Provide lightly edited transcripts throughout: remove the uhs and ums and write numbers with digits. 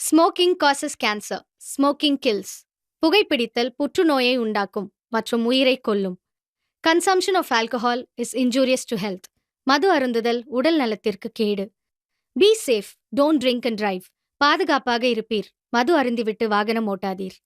Smoking causes cancer. Smoking kills. புகைப்பிடித்தல் புற்றுநோயை உண்டாக்கும் மற்றும் உயிரை கொல்லும். Consumption of alcohol is injurious to health. மது அருந்துதல் உடல் நலத்திற்கு கேடு. Be safe, don't drink and drive. பாதுகாப்பாக இருப்பீர். மது அருந்திவிட்டு வாகனம் ஓட்டாதீர்.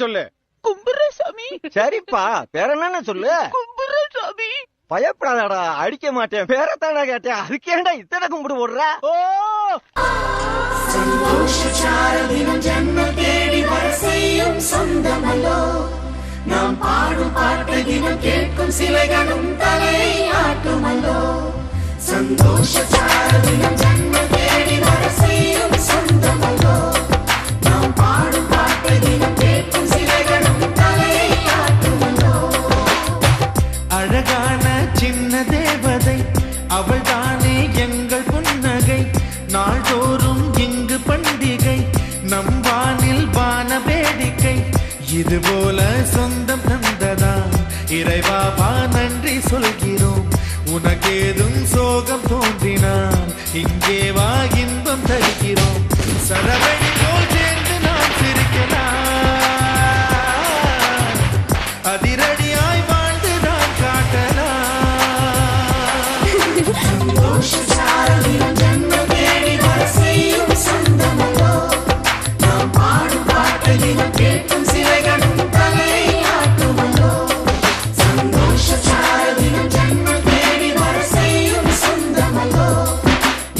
சொல்லு. கும்புரசாமி. சரிப்பா, பேர என்னன்னு சொல்லு. கும்புரசாமி. பயப்படாதடா, அடிக்க மாட்டேன். பேரத்தாடா கேட்டேன், அதுக்கேண்டா இத்தனை கும்பிடு போடுற? ஓ சந்தோஷச்சாரதினம் ஜன்மம் தேடி வர செய்யும் சொந்தமல்லோ. நாம் பாடும் பாட்டை தினம் கேட்கும் சிலைகளும் தலையை ஆட்டுமல்லோ. சந்தோஷச்சாரதினம் ஜன்மம் தேடி வர செய்யும் சொந்தமல்லோ. நாம் பாடும் பாட்டை தினம் கேட்கும் சிலைகளும் தலையை ஆட்டுமல்லோ. அழகான சின்ன தேவதை அவள் தானே எங்கள் புன்னகை. நாள்தோறும் இங்கு பண்டிகை, நம் வானில் வான வேடிக்கை. இதுபோல சொந்தம் தந்ததா இறைவாவா நன்றி சொல்கிறோம். உனக்கேதும் சோகம் தோன்றினான் இங்கே வா இன்பம் தருகிறோம். சரவணி போல் சேர்ந்து நாம் சிரிக்கலாம், அதிரடியாய் வாழ்ந்து நாம் காட்டலாம். சந்தோஷச்சாரதினம் ஜன்மம் தேடி வர செய்யும் சொந்தமல்லோ. நாம் பாடும் பாட்டை தினம் கேட்கும் சிலைகளும் தலையை ஆட்டுமல்லோ. சந்தோஷச்சாரதினம் ஜன்மம் தேடி வர செய்யும் சொந்தமல்லோ.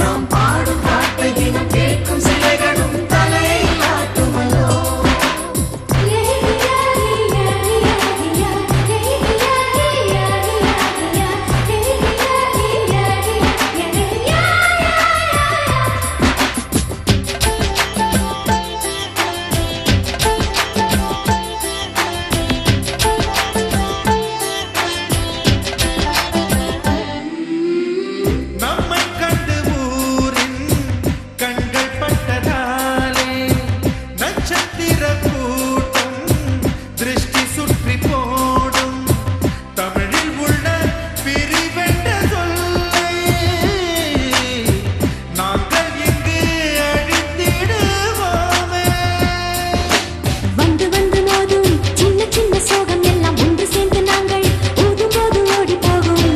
நாம் பாடும் பாட்டை தினம் கேட்கும் சிலைகளும் தலையை ஆட்டுமல்லோ. நம்மை கண்டு ஊரின் கண்கள் பட்டதாலே நட்சத்திர கூட்டம் திருஷ்டி சுற்றி போடும். தமிழில் உள்ள பிரிவென்ற சொல்லை நாங்கள் இங்கு அழித்திடுவோமே. வந்து வந்து மோதும் சின்ன சின்ன சோகம் எல்லாம் ஒன்று சேர்ந்து நாங்கள் ஊதும் போது ஓடி போகும்.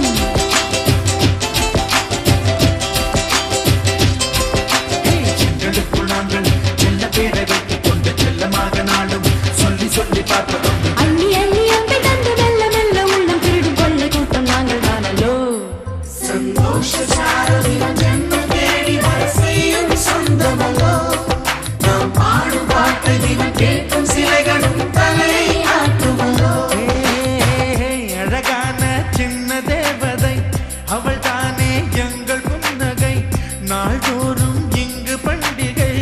எங்களுக்குள் நாங்கள் செல்ல பேரை வைத்துக் கொண்டு செல்லமாக நாளும் சொல்லி சொல்லி பார்ப்பதும். அள்ளி அள்ளி அம்பை தந்து மெல்ல மெல்ல உள்ளம் திருடும் கொள்ளை கூட்டம் நாங்கள் தானல்லோ. சந்தோஷச்சாரதினம் ஜன்மம் தேடி வர செய்யும் சொந்தமல்லோ. நாம் பாடும் பாட்டை தினம் கேட்கும் சிலைகளும் தலையை ஆட்டுமல்லோ. அழகான சின்ன தேவதை அவள் தானே எங்கள் புன்னகை. நாள்தோறும் இங்கு பண்டிகை,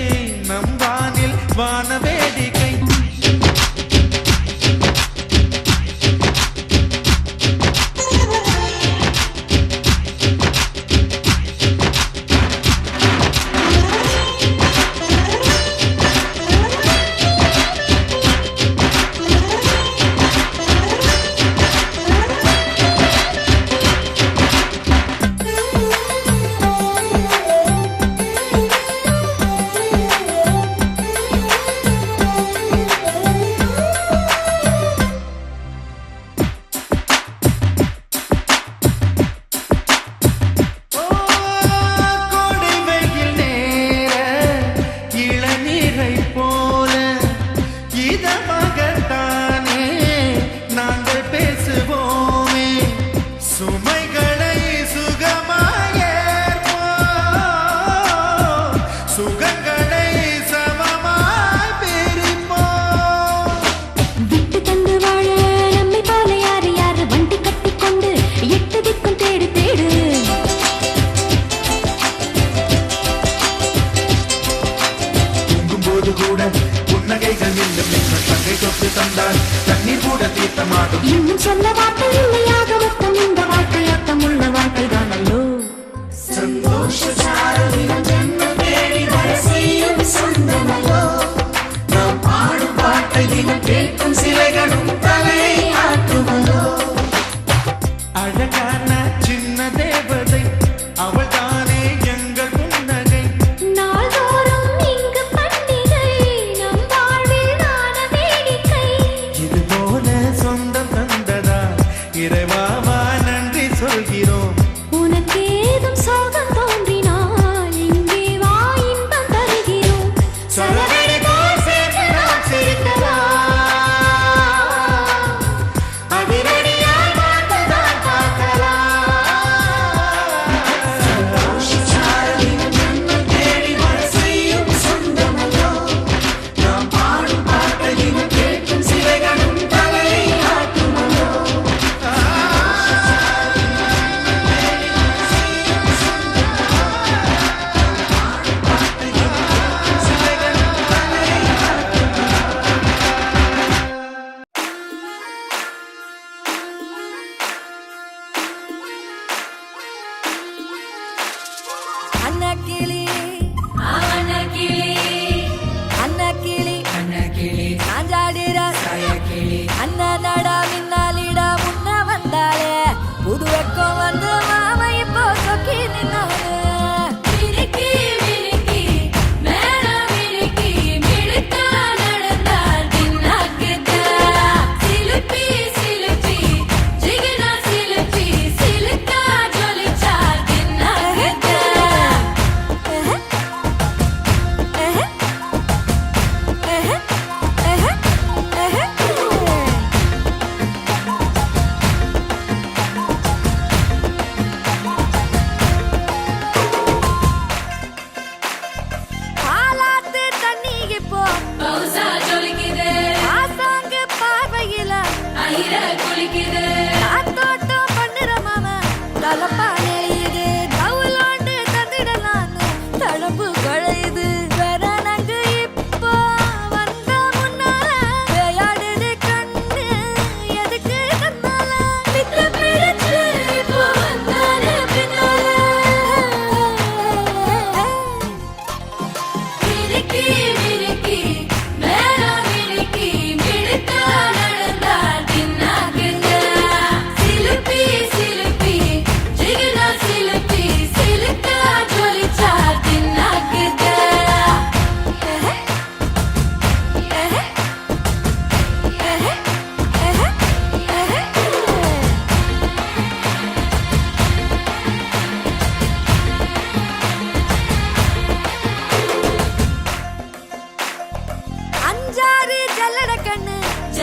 நம் வானில் வான வேடிக்கை. கோடை வெயில் நேர இளநீரை போல இதமாகத்தானே நாங்கள் பேசுவோமே. சுமைகளை சுகமாயேற்போம், சுகங்களை சமமாய் பிரிப்போம். விட்டு தந்து வாழ நம்மை போல யாரு யாரு வண்டி கட்டிக்கொண்டு எட்டு திக்கும் தேடு தேடு. தூங்கும்போது கூட புன்னகைகள் நின்றும் எங்கள் தங்கை தொட்டு தந்தால் தண்ணீர் கூட தீர்த்தமாடும். இன்னும் சொல்ல வார்த்தை இல்லையாக மொத்தம் இந்த வாழ்க்கை அர்த்தம் உள்ள வாழ்க்கை தானல்லோ. சந்தோஷச்சாரதினம் ஜன்மம் தேடி வர செய்யும் சொந்தமல்லோ. நாம் பாடும் பாட்டை தினம் கேட்கும் சிலைகளும் தலையை ஆட்டுமல்லோ. அழகான சின்ன தேவதை அவள் தானே எங்கள் புன்னகை. நாள்தோறும் இங்கு பண்டிகை, நம் வாழ்வில் வான வேடிக்கை. இதுபோல சொந்தம் தந்ததா இறைவாவா நன்றி சொல்கிறோம். உனக்கேதும் சோகம் தோன்றினால் இங்கே வா இன்பம் தருகிறோம். சரவணி போல் சேர்ந்து நாம் சிரிக்கலாம்.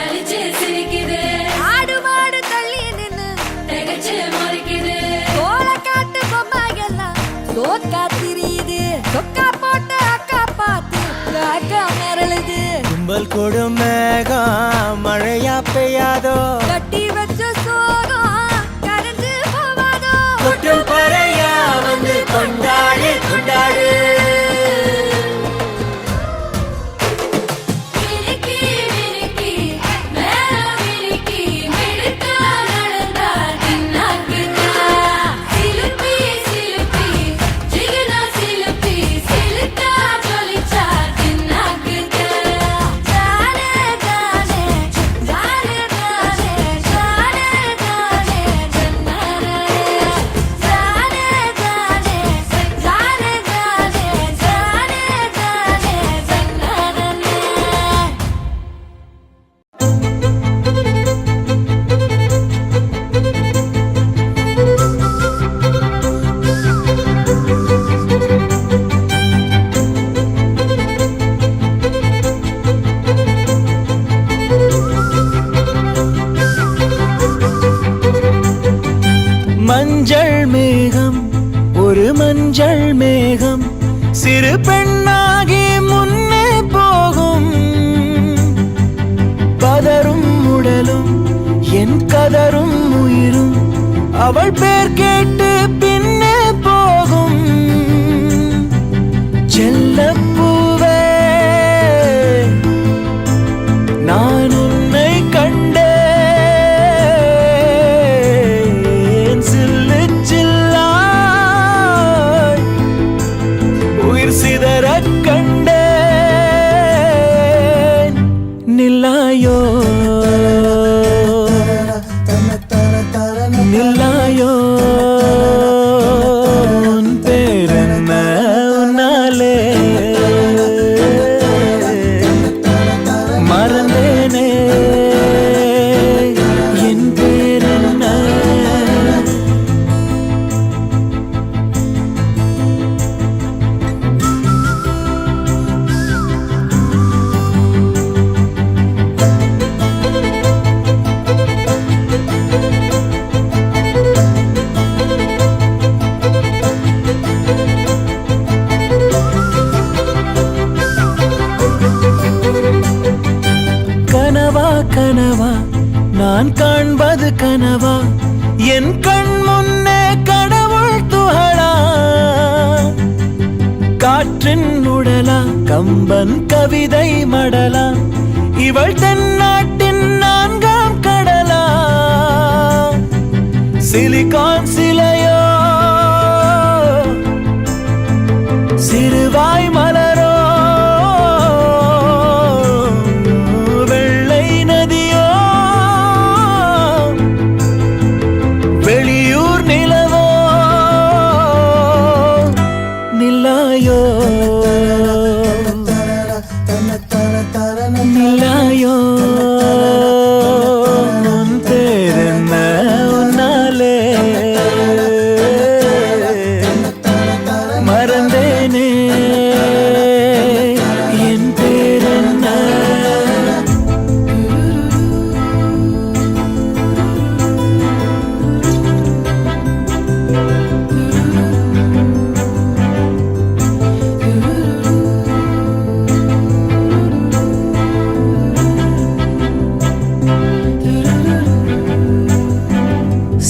சலிச்சு சிரிக்குது ஆடு மாடு தள்ளி நின்னு திகச்சு முறைக்குது கோல காட்டு பொம்மை எல்லாம் தோக்கா திரியுது தொக்கா போட்டு அக்கா பார்த்து காக்கா மிரளுது கும்பல் கொடும் மேகம் மழையா பெய்யாதோ கட்டி வச்ச சோகம் கரைஞ்சு போவாதோ கொட்டும் பறையா வந்து கொண்டாடு கொண்டாடு மினுக்கி மினுக்கி மேல மினுக்கி மினுக்கா நடந்தா தின்னாக்குதா சிலுப்பி சிலுப்பி ஜிகுனா சிலுப்பி சிலுக்கா ஜொலிச்சா தின்னாக்குதா ஜானே ஜானே ஜானே ஜானே ஜானே ஜானே ஜன்னரே ஜானே ஜானே ஜானே ஜானே ஜானே ஜானே ஜன்னரே மஞ்சள் மேகம் ஒரு மஞ்சள் மேகம் சிறு பெண்ணாகி முன்னே போகும் பதரும் உடலும் என் கதரும் உயிரும் அவள் பேர் கேட்டு பின்னே போகும் செல்லப்பூவே நான் உன்னை கண்டேன் சில்லு சில்லாய் உயிர் சிதறக் கண்டேன் நில்லாயோ நில்லாயோ உன் பேரென்ன உன்னாலே மறந்தேனே என் பேரென்ன கனவா கனவா நான் காண்பது கனவா என் கண் முன்னே கடவுள் துகளா காற்றின் உடலா கம்பன் கவிதை மடலா இவள் தென்னாட்டின் நான்காம் கடலா சிலிகான் சிலையோ சிறுவாய் மலரோ வெள்ளை நதியோ வெளியூர் நிலவோ நில்லாயோ நில்லாயோ உன் பேரென்ன உன்னாலே மறந்தேனே என் பேரென்ன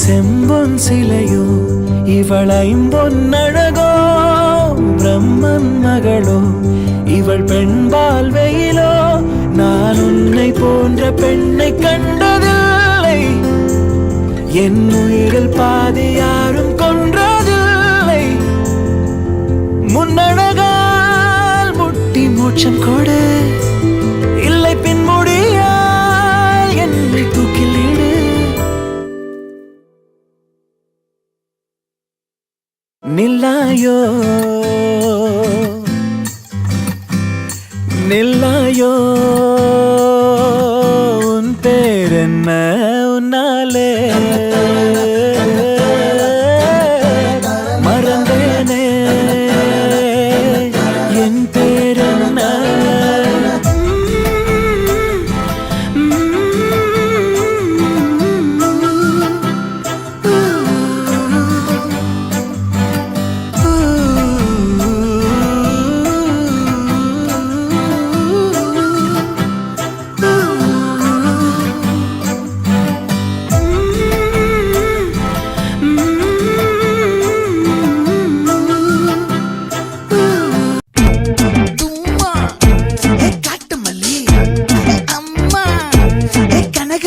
செம்பொன் சிலையோ இவள் ஐம்பொன்னழகோ பிரம்மன் மகளோ இவள் பெண்பால் வெயிலோ நான் உன்னை போன்ற பெண்ணை கண்டதில்லை என் உயிரில் பாதி யாரும் கொன்றதில்லை முன்னழகால் முட்டி மோட்சம் கொடு இல்லை பின்முடியால் என்னை தூக்கிலிடு நில்லாயோ நில்லாயோ உன் பேரென்ன உன்னாலே மறந்தேனே என் பேரென்ன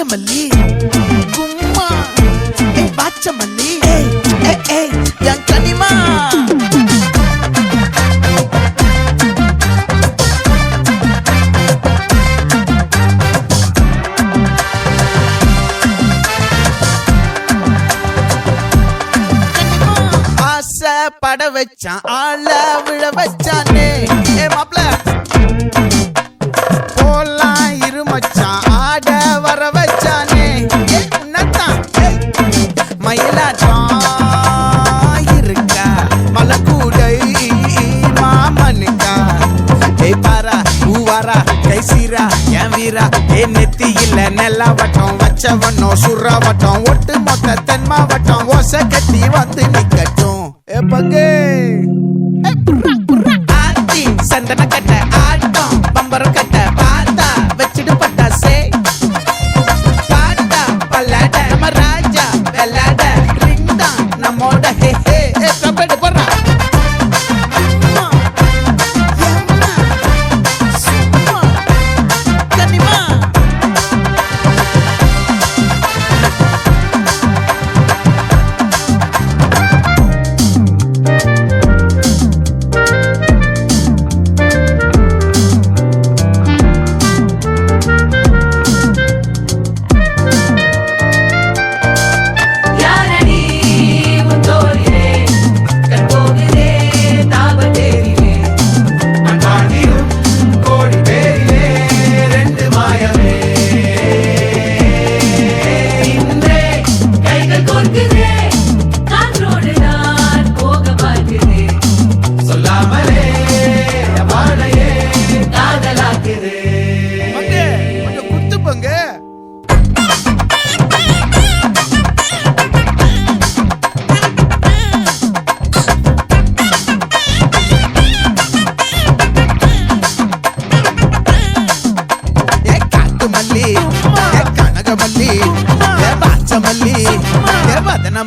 கனகமல்லி கும்மா பாச்சமல்லி என் கனிமா பட வச்சான் ஆள விழ வச்சானே ஏ மாப்ள போலாம் இருமச்சான் ஆட வர வச்சானே உன்னதான் மயிலாட்டம் இருக்கா மலக்கூடை மாமனுக்கா ஏ பாரா பூவாரா கைசீரா என் வீரா ஏ நெத்தி இல்ல நெல்லாவட்டம் வச்சவனோ சுறாவட்டம் ஒட்டு மொத்த தென் மாவட்டம் ஓசை கட்டி வந்து நிக்கட்டும் பங்கே ஆத்தி சந்தன கட்ட ஆட்டம் பம்பரம் கட்ட பாத்தா வச்சிடு பட்டாசே பாட்டா பல்லாட நம்ம ராஜா வெள்ளாட ரிங் தான் நம்மோட ஹே ஹே கபடி போடுறா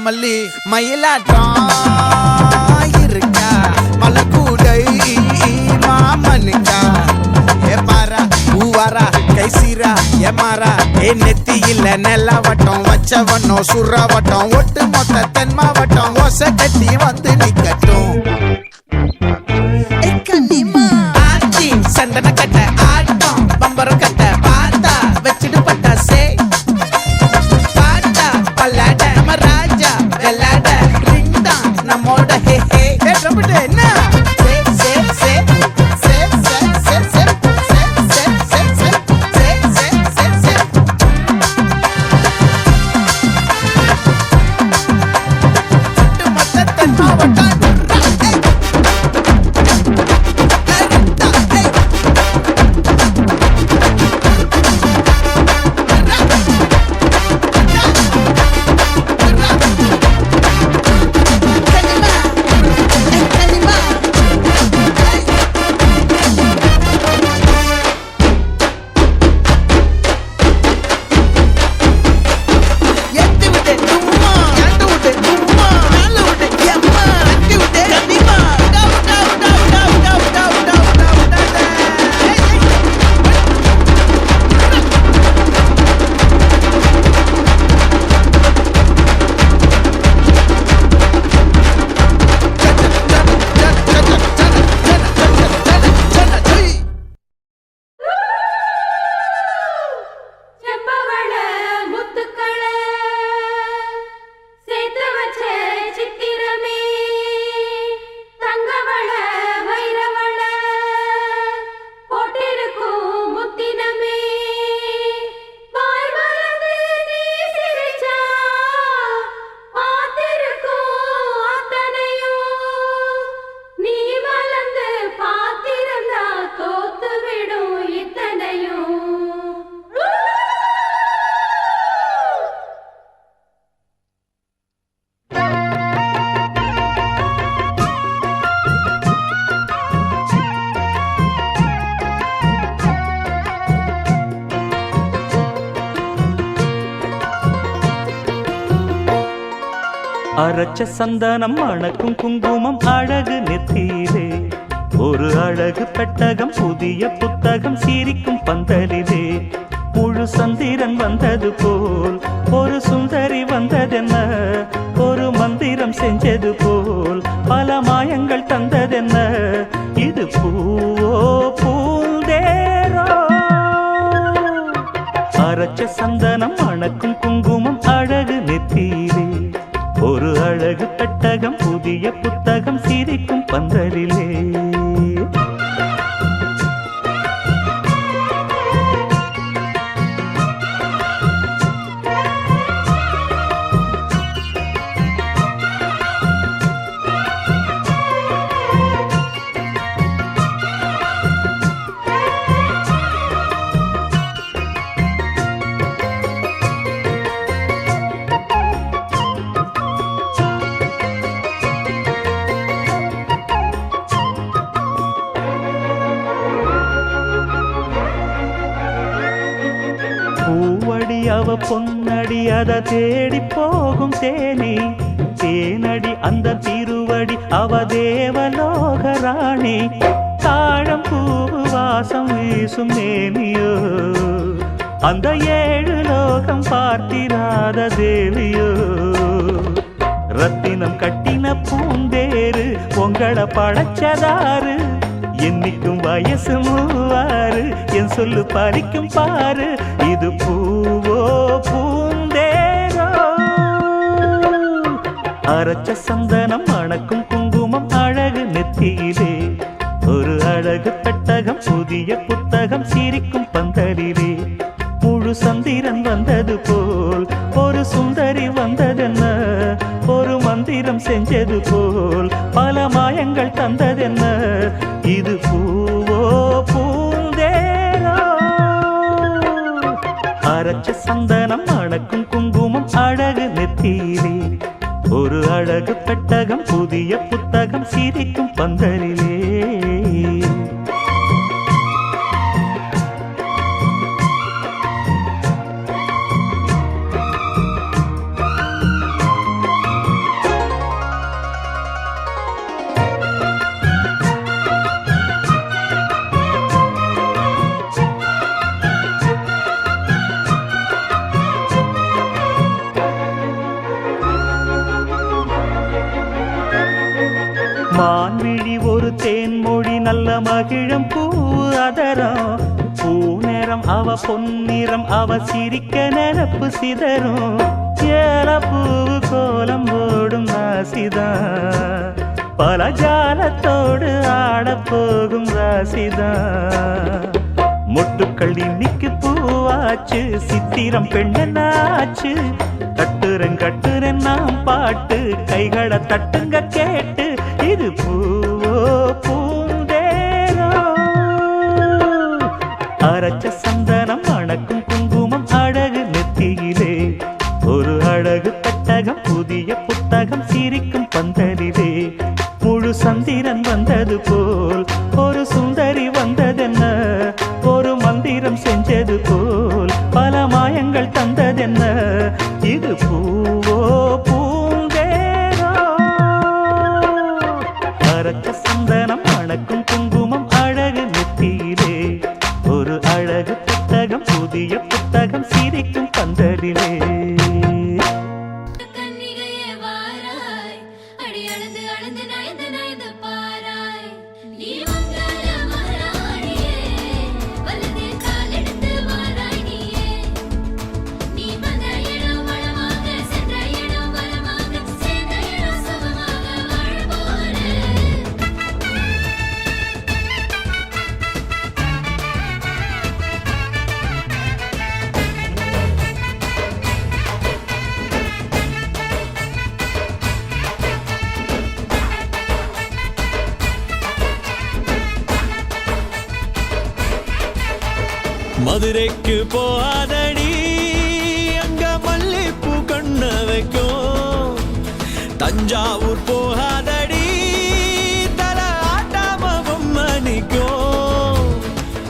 மல்லி மயிலாட்டம் இருக்கா மலக்கூடை மாமனுக்கா ஏ பாரா பூவாரா கைசீரா ஏ மாறா ஏ நெத்தி இல்ல நெல்லாவட்டம் வச்சவனோ சுறாவட்டம் ஒட்டு மொத்த தென் மாவட்டம் ஓசை கட்டி வந்து நிக்கட்டும் ஆச்சி சந்தன கட்ட ஆட்டம் பம்பரம் கட்ட பாத்தா வச்சிடு பட்டாசே பாட்டா பல்லாட நம்ம ராஜா வெள்ளாட ரிங் தான் நம்மோட ஹே ஹே ரம்பிட்டு என்ன அரைச்ச சந்தனம் அணக்கும் குங்குமம் அழகு நெத்தியிலே ஒரு அழகு பெட்டகம் புதிய புத்தகம் சிரிக்கும் பந்தலிலே முழு ஒரு சந்திரன் வந்தது போல் ஒரு சுந்தரி வந்ததென்ன, ஒரு மந்திரம் செஞ்சது போல் பல மாயங்கள் தந்ததென்ன, இது பூவோ பூந்தேரோ. அரைச்ச சந்தனம் மணக்கும் குங்குமம் அழகு நெத்தியிலே, ஒரு அழகு பெட்டகம் புதிய புத்தகம் சிரிக்கும் பந்தலிலே. பூவடி அவ பொன்னடி அத தேடி போகும் தேனி, தேனடி அந்த திருவடி அவ தேவலோகராணி. தாழம் பூவு வாசம் வீசும் மேனியோ, அந்த 7 லோகம் பார்த்திராத தேவியோ. ரத்தினம் கட்டின பூந்தேரு உங்களை படைச்சதாரு, என்னைக்கும் வயசு 36, என் சொல்லு பறிக்கும் பாரு, இது பூவோ பூந்தேரோ. அரைச்ச சந்தனம் மணக்கும் குங்குமம் அழகு நெத்தியிலே, ஒரு அழகு பெட்டகம் புதிய புத்தகம் சிரிக்கும் பந்தலிலே. முழு சந்திரன் வந்தது போல் ஒரு சுந்தரி வந்ததென்ன, ஒரு மந்திரம் செஞ்சது போல் பல மாயங்கள் தந்ததென்ன, இது பூவோ பூந்தேரோ. அரைச்ச சந்தனம் மணக்கும் குங்குமம் அழகு நெத்தியிலே, ஒரு அழகு பெட்டகம் புதிய புத்தகம் சிரிக்கும் பந்தலிலே. மான்விழி ஒரு தேன்மொழி நல்ல மகிழம் பூ அதரம், பூநேரம் அவ பொன்னிறம் அவ சிரிக்க நினப்பு சிதறும். ஏலப்பூவு கோலம் போடும் ராசிதான், பல ஜாலத்தோடு ஆடப்போகும் ராசிதான். மொட்டுக்கள் இன்னைக்கு பூவாச்சு, சித்திரம் பெண்ணாச்சு. கட்டுறேன் நாம் பாட்டு, கைகளை தட்டுங்க கேட்டு, இது பூவோ பூந்தேரோ. அரைச்ச சந்தனம் மணக்கும் குங்குமம் அழகு நெத்தியிலே, ஒரு அழகு பெட்டகம் புதிய புத்தகம் சிரிக்கும் பந்தலிலே. முழு சந்திரன் வந்தது போல் ஒரு சுந்தரி வந்ததென்ன, ஒரு மந்திரம் செஞ்சது போல் பல மாயங்கள் தந்ததென்ன, இது பூவோ பூந்தேரோ. அரைச்ச சந்தனம் மணக்கும் குங்குமம் அழகு நெத்தியிலே, ஒரு அழகு புத்தகம் புதிய புத்தகம் சிரிக்கும் பந்தலிலே. மதுரைக்கு போகாதடி, அங்க மல்லிப்பூ கண்ண வைக்கும். தஞ்சாவூர் போகாதடி, தல ஆட்டாம பொம்மணிக்கும்.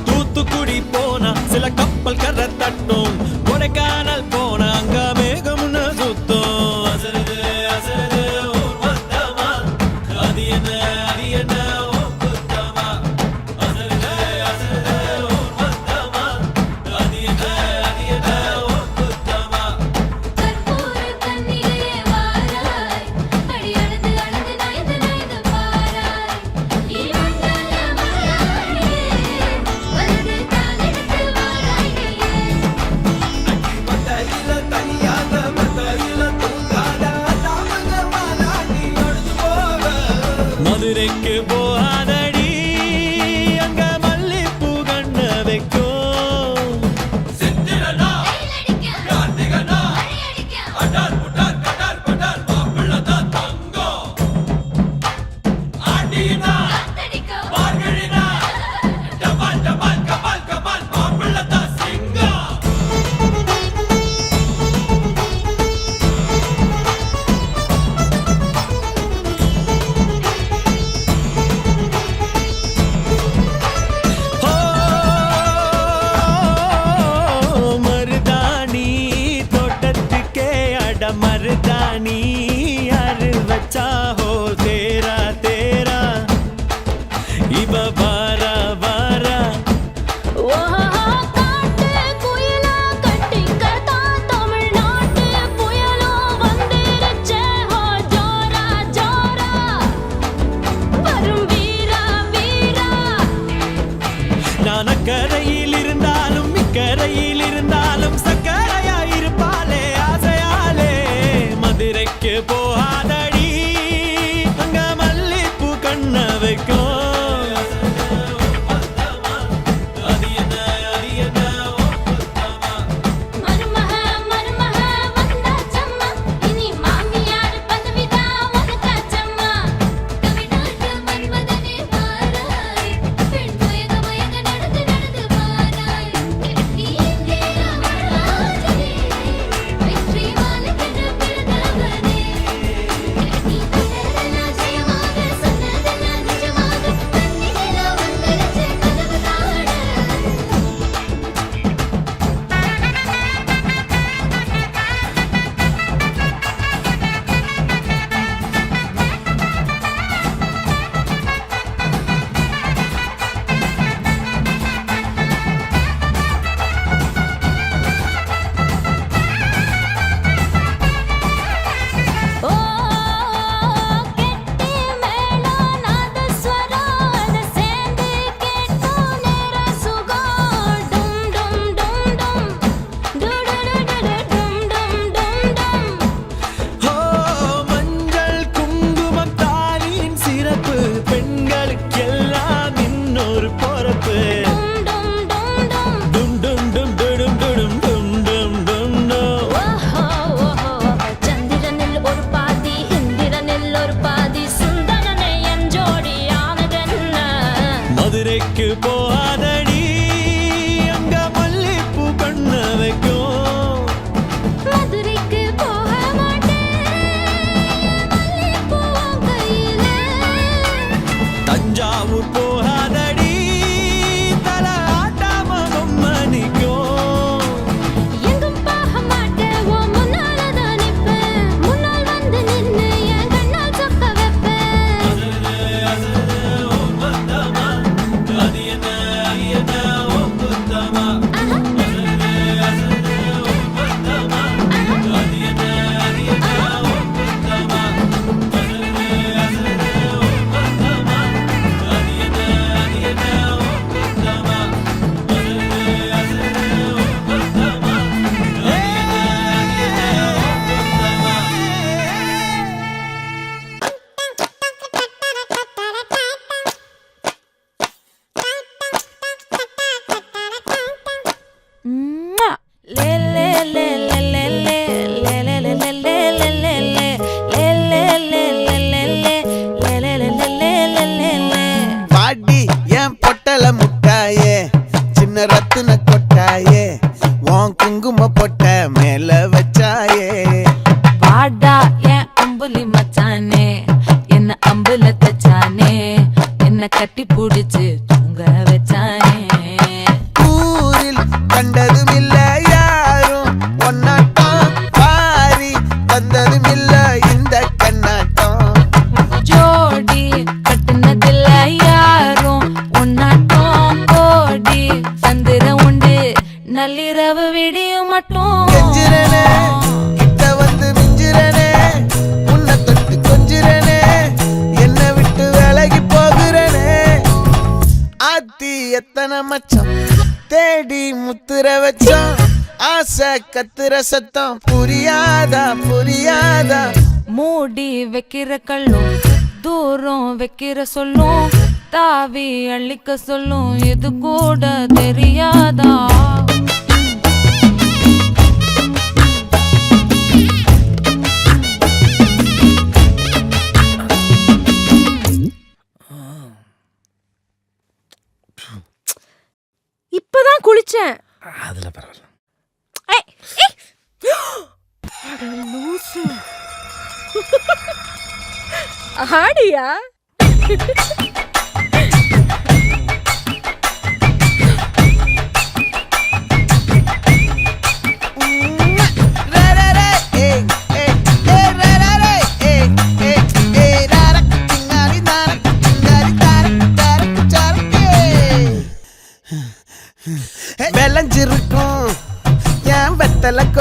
தூத்துக்குடி போனா சில கப்பல் கரை தட்டும், கொடைக்கானல் போனா அங்க மேகம்னு சுத்தும். அசருது அசருது ஊர் மொத்தமா, அது என்ன ஊர் குத்தமா. அசருது அசருது ஊர் மொத்தமா, அது என்ன मर्दानी यार बच्चा हो तेरा तेरा इब बारा बारा காட்டு குயிலா கட்டிக்கதா தமிழ்நாட்டு புயலும் வந்துருச்சே ஹோ ஜோரா ஜோரா வரும் வீரா வீரா நான் அக்கரையில் இருந்தாலும் இக்கரையில் இருந்தாலும் சக்கரையா இருப்பாளே ஆசையாலே மதுரைக்கு போகாதடி அங்க மல்லிப்பூ கண்ண வைக்கும் மருமக மருமக வந்தாச்சம்மா இனி மாமியார் பதவிதா உனக்காச்சம்மா தமிழ்நாட்டு மன்மதனே வாராய் பெண் மயங்க மயங்க நடந்து நடந்து வாராய் நீ எங்கே ராஜனே வெற்றி மாலைக்கென்று பிறந்தவனே நீ பிறந்தெல்லாம் ஜெயமாக சொன்னதெல்லாம் நிஜமாக கண்ணிலெல்லாம் வந்துருச்சு கதவு தாட ஓ கெட்டி மேளம் நாதஸ்வரம் அத சேர்ந்து கேட்கும் நேர சுகம் டும் டும் டும் டும் டுடுடுடுடு டும் டும் டும் டும் ஓ மஞ்சள் குங்குமம் தாலியின் சிறப்பு பெண்களுக்கெல்லாம் இன்னொரு பொறுப்பு டும் டும் டும் டும் டும் டும் டும் டும் டும் டும் டும் டும் ஓஹோ ஓஹோ சந்திரனில் ஒரு பாதி இந்திரனில் ஒரு பாதி சுந்தரனை என் ஜோடியானதென்ன மதுரைக்கு போகாதடி அங்க மல்லிப்பூ கண்ண வைக்கும் மதுரைக்கு போக மாட்டேன் மல்லிப்பூ உன் கையில தஞ்சாவூர் போகாதடி தல ஆட்டாம பொம்மணிக்கும் எங்கும் போக மாட்டேன் உன் முன்னாலதான் நிப்பேன் முன்னால் வந்து நின்னு என் கண்ணால் சொக்க வைப்பேன் அது என்ன ஒப்புத்தமா பாடி என் பொட்டல முட்டாயே சின்ன ரத்தின கொட்டாயே உன் குங்கும பொட்ட மேல வச்சாயே வாடா என் அம்புலி மச்சானே என்ன அம்புல தச்சானே என்ன கட்டி புடிச்சு தூங்க வச்சானே ஊரில் கண்டதும் இல்ல யாரும் ஒன்னாட்டம் பாரி தந்ததும் இல்ல இந்த கண்ணாட்டம் ஜோடி கட்டுனதில்ல யாரும் உன்னாட்டம் கோடி தந்திர உண்டு நள்ளிரவு விடியும் மட்டும் கெஞ்சிரனே கிட்ட வந்து மிஞ்சிரனே உன்னை தொட்டு கொஞ்சிரனே என்னை விட்டு விலகி போகிறனே ஆத்தி எத்தனை மச்சம் தேடி முத்துற வச்சோம் ஆசை கத்துற சத்தம் புரியாதா புரியாதா மூடி வைக்கிற கல்லும் தூரம் வைக்கிற சொல்லும் தாவி அள்ளிக்க சொல்லும் இது கூட தெரியாதா இப்பதான் குளிச்சேன். அதுல பரவாயில்ல. ஏய், ஏய். அட லூசு. ஆடியா?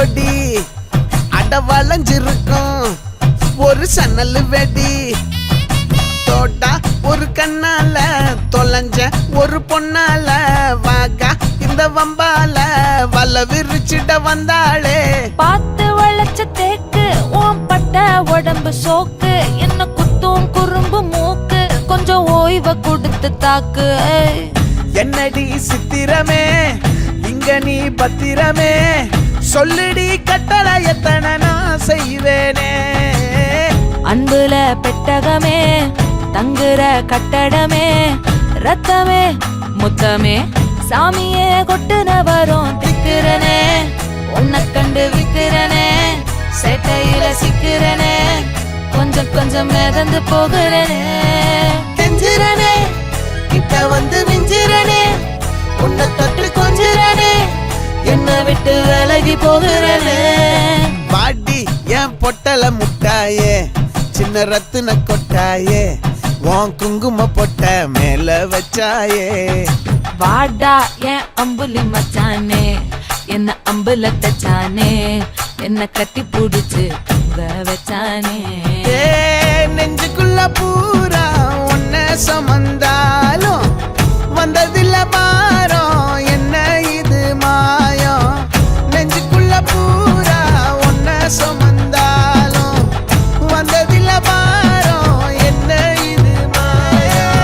கொடி அட வளைஞ்சிருக்கும் ஒரு சன்னல் வெடி தோட்டா ஒரு கண்ணால தொலைஞ்ச ஒரு பொண்ணால வாகா இந்த வம்பால வல விரிச்சிட வந்தாளே பார்த்து வளைச்ச தேக்கு ஓம் பட்ட உடம்பு சோக்கு என்ன குத்தும் குறும்பு மூக்கு கொஞ்சம் ஓய்வை கொடுத்து தாக்கு என்னடி சித்திரமே இங்க நீ பத்திரமே சொல்லுடி கட்டளை எத்தனை நான் செய்வேனே அன்புல பெட்டகமே தங்குற கட்டடமே ரத்தமே முத்தமே சாமியே கொட்டுன வரும் திக்கிறனே உன்னை கண்டு விக்கிறனே சேட்டையில சிக்கிறனே கொஞ்சம் கொஞ்சம் மிதந்து போகிறனே கெஞ்சிரனே கிட்ட வந்து மிஞ்சிரனே உன்னை தொட்டு கொஞ்சிரனே என்ன விட்டு விலகி போகிறனே பாட்டி என் பொட்டல முட்டாயே சின்ன ரத்தின கொட்டாயே உன் குங்கும பொட்ட மேல வச்சாயே வாடா என் அம்புலி மச்சானே என்ன அம்புல தச்சானே என்ன கட்டி புடிச்சு வச்சானே நெஞ்சுக்குள்ள பூரா உன்னை சுமந்தாலும் வந்ததில்ல பாரம் என்ன இது மாயம் நெஞ்சுக்குள்ள பூரா உன்னை சுமந்தாலும் வந்ததில்ல பாரம் என்ன இது மாயம்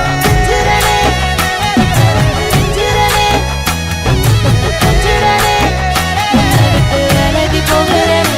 விலகி போகிறனே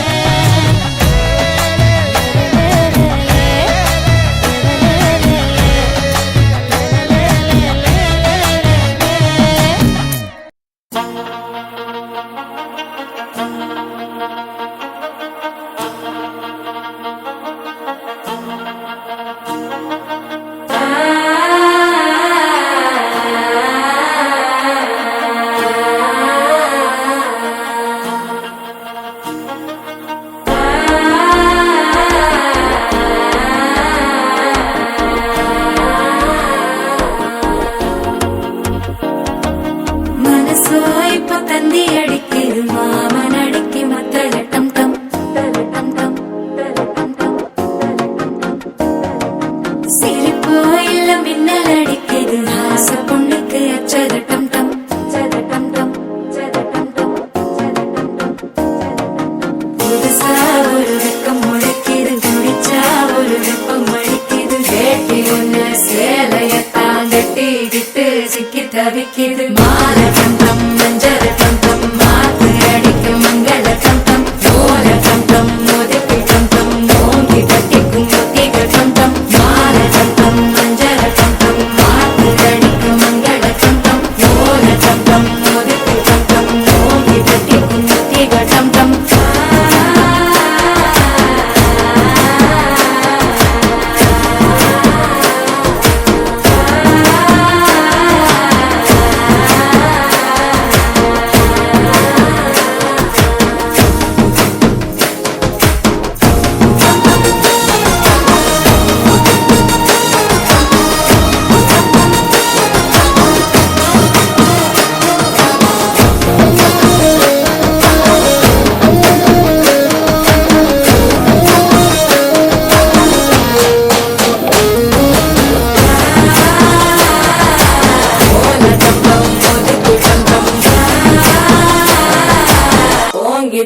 தவிக்கிது மால தந்தம் மஞ்சள் தந்தம் மாத்து அடிக்கும் மங்கள தந்தம் ஓல தந்தம் மோதிக்கு தந்தம் ஓங்கி தட்டிக்கும் முத்திகள் தந்தம் மால தந்தம் மஞ்சள் தந்தம் மாத்து அடிக்கும் மங்கள தந்தம் ஓல தந்தம் மோதிக்கு தந்தம் ஓங்கி தட்டிக்கும் முத்திகள் தந்தம்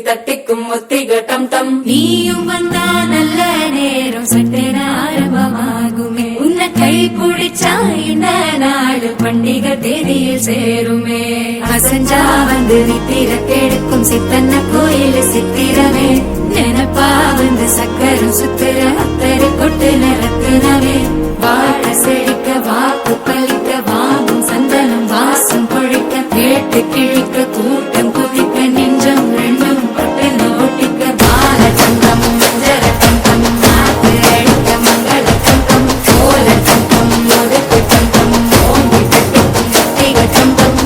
தட்டிக்கும் முத்திகட்டம் தம் நீயும் வந்தா நல்ல நேரம் சட்டென ஆரம்பமாகுமே உன்னை கை பிடிச்சா இந்த நாடு பண்டிகை தேதியில் சேருமே அசஞ்சா வந்து நித்திர கெடுக்கும் சித்தன்ன கோயில் சித்திரமே நினைப்பா வந்து சக்கரம் சுத்துற அக்கறை கொட்டு நிறத்தினவே வாழ செழிக்க வாக்கு பலிக்க வாங்கும் சந்தனம் வாசம் பொழிக்க கேட்டு கிழிக்க கூட்டம் குதிக்க நெஞ்சம் ரெண்டும் பட்டுன்னு ஒட்டிக்க பால தந்தம் மஞ்சள தந்தம் மாத்து அடிக்க மங்கள தந்தம் கோல தந்தம் ஒதுக்கு தந்தம் ஓங்கி தட்டிக்கும் முத்திக தந்தம்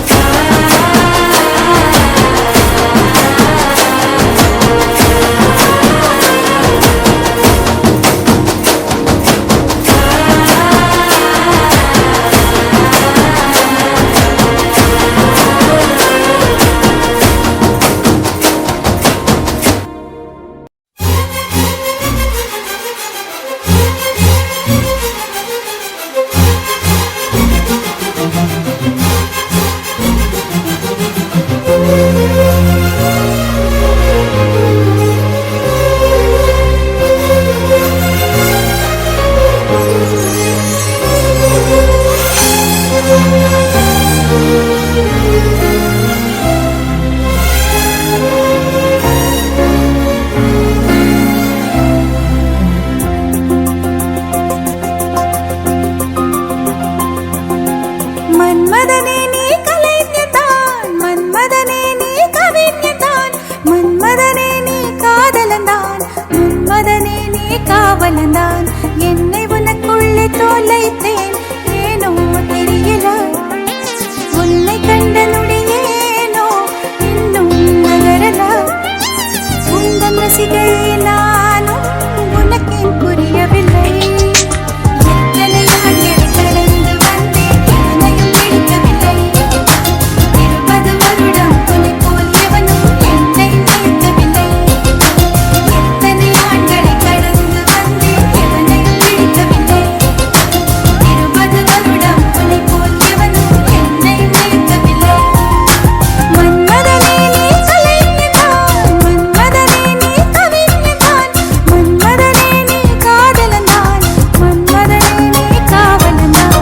காவலந்தான் என்னை உனக்குள்ளே தொலைத்தேன் ஏனோ தெரியல உன்னை கண்ட நொடியேனோ இன்னும் நகரல உந்தன் ரசிகை நானும் உனக்கேன் புரியவில்லை எத்தனை ஆண்டுகளை கடந்து வந்தேன் எவனையும் பிடிக்கவில்லை 20 வருடம் உன்னை போல் எவனும் என்னை நினைக்கவில்லை எத்தனை ஆண்டுகளை கடந்து வந்தேன் எவனையும் பிடிக்கவில்லை 20 வருடம் உன்னை போல் எவனும் என்னை நினைக்கவில்லை மன்மதனே நீ கலைஞன்தான் மன்மதனே நீ கவிஞன்தான் மன்மதனே நீ காதலன்தான் மன்மதனே நீ காவலன்தான்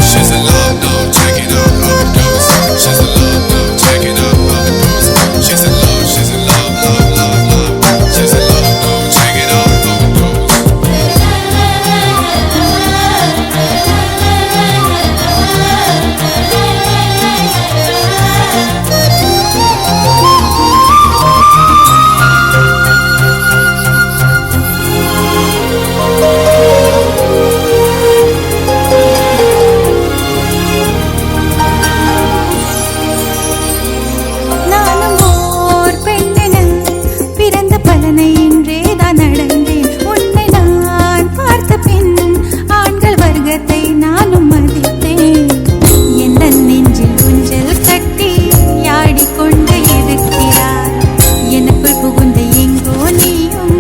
She's in love now, check it out how it goes. She's in love now, check it out how it goes. She's in love, she's in love, love, love, love. She's in love now, check it out how it goes. நானும் ஓர் பெண்ணென பிறந்த பலனை இன்றேதான் அடைந்தேன் உன்னை நான் பார்த்த பின் ஆண்கள் வர்க்கத்தை நானும் மதித்தேன் எந்த நெஞ்சில் ஊஞ்சல் கட்டி ஆடிக்கொண்டு இருக்கிறார் எனக்குள் புகுந்து எங்கோ நீயும்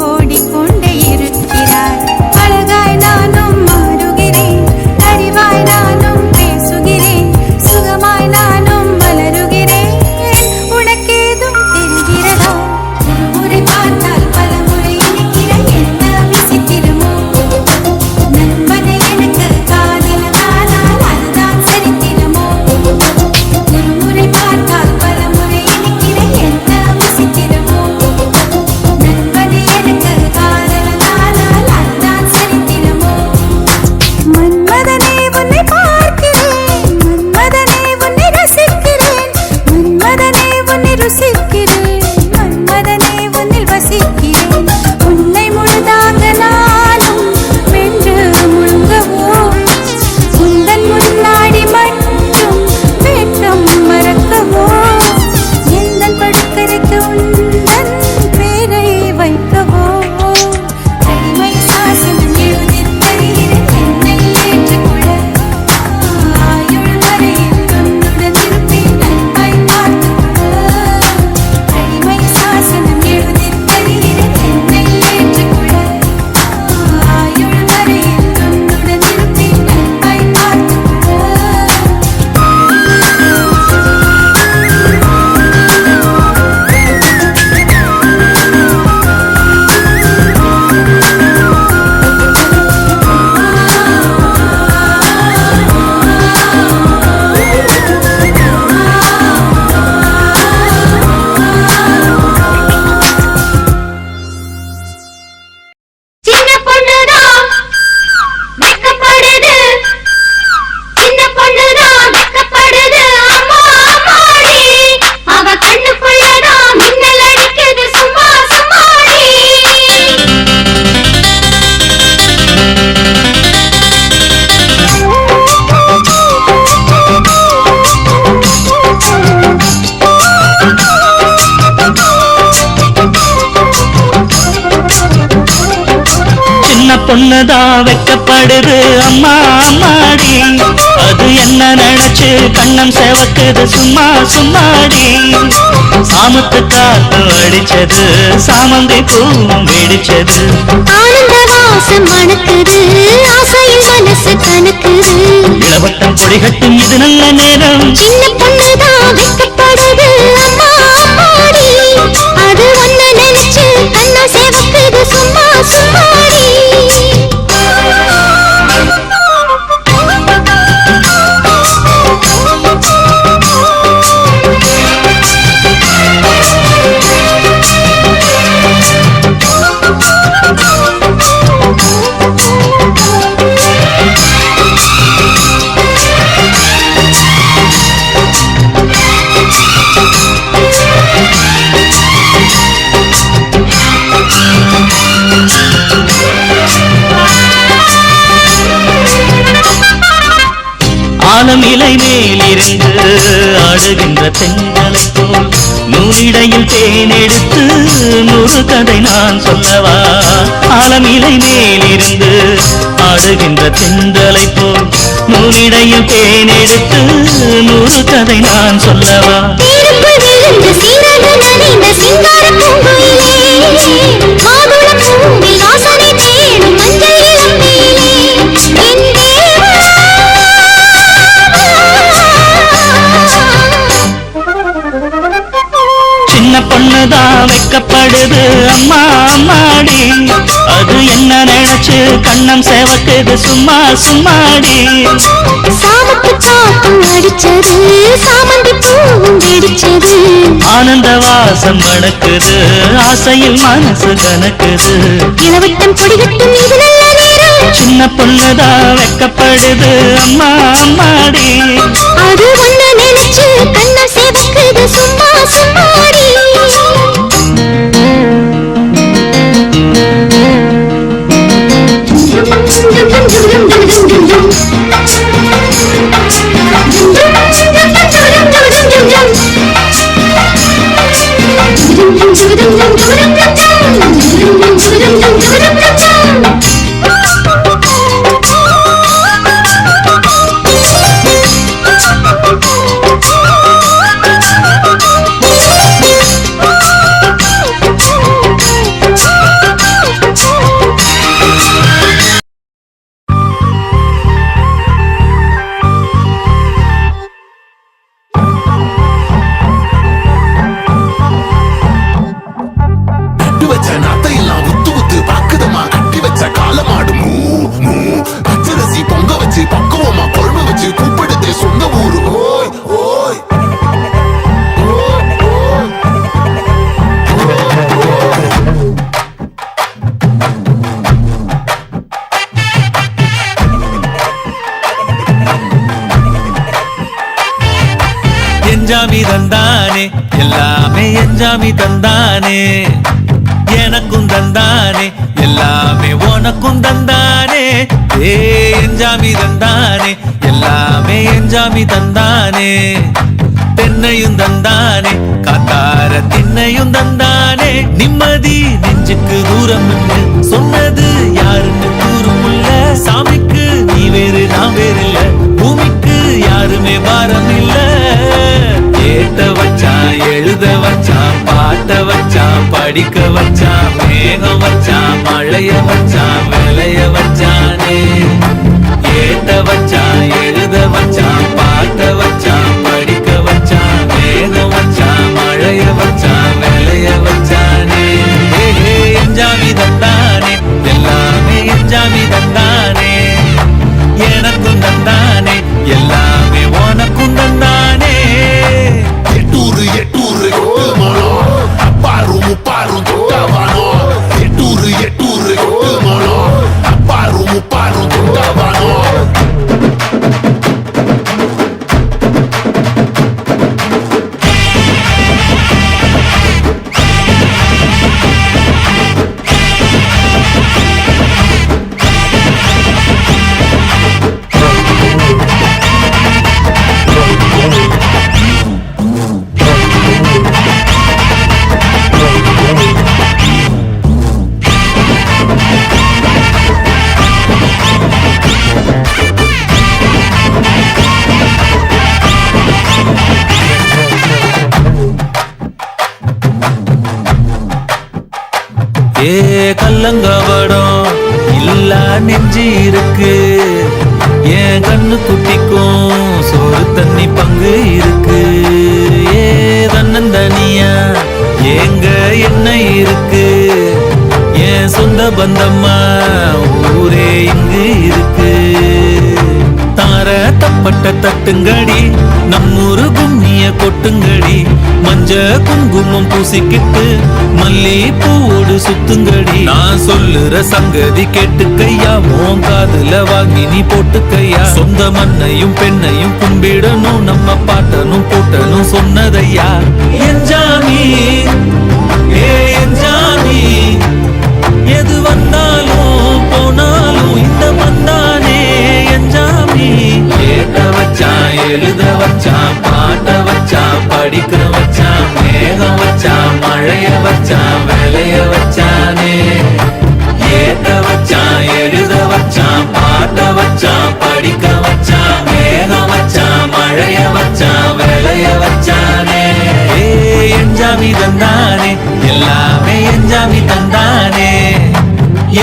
ஓடிக்கொண்டே இருக்கிறார் அழகாய் நானும் மாறுகிறேன் அறிவாய் நானும் பேசுகிறேன் சுகமாய் நானும் மலருகிறேன் உனக்கேதும் தெரிகிறதா ஒரு முறை பார்த்தால் பல முறை நினைக்கிற என்ன விசித்திரமோ நண்பனை எனக்கு காதலனானால் அதுதான் சரித்திரமோ ஒரு முறை பார்த்தால் பல முறை நினைக்கிற என்ன விசித்திரமோ நண்பனை எனக்கு காதலனானால் அதுதான் சரித்திரமோ மன்மதனே உன்னை பார்க்கிறேன் மன்மதனே உன்னை ரசிக்கிறேன் மன்மதனே உன்னை ருசிக்கிறேன் மன்மதனே உன்னில் வசிக்கிறேன் உன்னை முழுதாக நானும் வென்று முழுங்கவோ உந்தன் முன்னாடி மட்டும் வேட்டம் மறக்கவோ எந்தன் படுக்கரைக்கு உந்தன் பேரை வைக்கவோ அடிமை சாசனம் எழுதித் தருகிறேன் என்னை ஏற்றுக்கொள்ள ஆயுள் வரையில் உன்னுடன் இருப்பேன் நன்மை பார்த்துக்கொள்ள அடிமை சாசனம் எழுதித் தருகிறேன் என்னை ஏற்றுக்கொள்ள ஆயுள் வரையில் உன்னுடன் இருப்பேன் நன்மை பார்த்துக்கொள்ள சின்ன பொண்ணுதான் வெக்கப்படுது சின்ன பொண்ணுதான் வெக்கப்படுது அம்மா அம்மாடி அவ கண்ணுக்குள்ளதான் மின்னல் அடிக்குது சும்மா சும்மாடி சின்ன பொண்ணுதான் வெக்கப்படுது அம்மா அம்மாடி அது என்ன நினைச்சு கண்ணம் செவக்குது சும்மா சும்மாடி சாமத்து காத்து அடிச்சது சாமந்தி பூவும் வெடிச்சது ஆனந்த வாசம் மணக்குது ஆசையில் மனசு கணக்குது இளவட்டம் கொடிகட்டும் இது நல்ல நேரம் சின்ன பொண்ணுதான் வெக்கப்படுது அம்மா அம்மாடி அது ஒன்ன நினைச்சு கண்ணா சேவக்குது சும்மா சும்மாடி ஆலமிலை மேலிருந்து ஆடுகின்ற தென்றலை போல் நூலிடையில் தேனெடுத்து நூறு கதை நான் சொல்லவா. ஆலமிலை மேலிருந்து ஆடுகின்ற தென்றலை போல் நூலிடையில் தேனெடுத்து நூறு கதை நான் சொல்லவா. சின்ன பொண்ணுதான் வெக்கப்படுது அம்மா அம்மாடி, அது என்ன நினைச்சு கண்ணம் சேவக்குது சும்மா சும்மாடி. ஆனந்த வாசம் மணக்குது, ஆசையில் மனசு கணக்குது. இளவட்டம் கொடிகட்டும் இது நல்ல நேரம். சின்ன பொண்ணுதான் வெக்கப்படுது அம்மா அம்மாடி, அது ஒண்ணு நினைச்சு கண்ணம் சேவக்குது சும்மா சும்மாடி. எஞ்சாமி தந்தானே எல்லாமே எஞ்சாமி தந்தானே, எனக்கும் தந்தானே எல்லாமே உனக்கும் தந்தானே. ஏ எஞ்சாமி தந்தானே எல்லாமே எஞ்சாமி தந்தானே, தென்னையும் தந்தானே காத்தார திண்ணையும் தந்தானே. நிம்மதி நெஞ்சுக்கு தூரம் சொன்னது யாருன்னு கூறுமுல்ல. சாமிக்கு நீ வேறு நான் வேறு இல்ல, பூமிக்கு யாருமே பாரம் இல்ல. ஏத்த வச்சான் எழுத வச்சான் பாட்ட வச்சான் படிக்க வச்சான் மேகம் வச்சான் மழைய வச்சான் விளைய வச்சானே. ஏத்த வச்சான் எழுத வச்சான் பாட்ட வச்சான் படிக்க வச்சான் மேகம் வச்சான் மழைய வச்சான் விளைய வச்சானே. எஞ்சாமி தந்தானே எல்லாமே எஞ்சாமி தந்தானே, எனக்கும் தந்தானே எல்லாமே உனக்கும் தந்தானே. எட்டூரு எட்டூரு கொட்டுமானோ அப்பாரும் முப்பாரும் தொட்டவானோ. எட்டூரு எட்டூரு கொட்டுமானோ அப்பாரும் முப்பாரும் தொட்டவானோ. ஏ கல்லங்கவடம் இல்லா நெஞ்சு இருக்கு, என் கண்ணு குட்டிக்கும் சோறு தண்ணி பங்கு இருக்கு. ஏ தன்னந்தனியா எங்க என்ன இருக்கு, என் சொந்த பந்தம்மா ஊரே இங்கு இருக்கு. தார தப்பட்ட தட்டுங்கடி நம்மூரு கும்மிய கொட்டுங்கடி, மஞ்ச குங்குமம் பூசிக்கிட்டு மல்லி பூவோடு சுத்துங்கடி. நான் சொல்லுற சங்கதி கேட்டுக்கையா, உன் காதுல வாங்கி நீ போட்டுக்கையா. சொந்த மண்ணையும் பெண்ணையும் கும்பிடணும், நம்ம பாட்டனும் போட்டனும் சொன்னதையா. எஞ்சாமி ஏ எஞ்சாமி, எது வந்தாலும் போனாலும் இந்த வந்தானே எஞ்சாமி. ஏத்த வச்சா எழுத வச்சான் பாட்ட வச்சான் படிக்க வச்சான் மேகம் வச்சான் மழைய வச்சான் விளைய வச்சானே ஏத்த வச்சான் எழுத வச்சான் பாட்ட வச்சான் படிக்க வச்சான் மேகம் வச்சான் மழைய வச்சான் விளைய வச்சானே என்ஜாமி தந்தானே எல்லாமே என்ஜாமி தந்தானே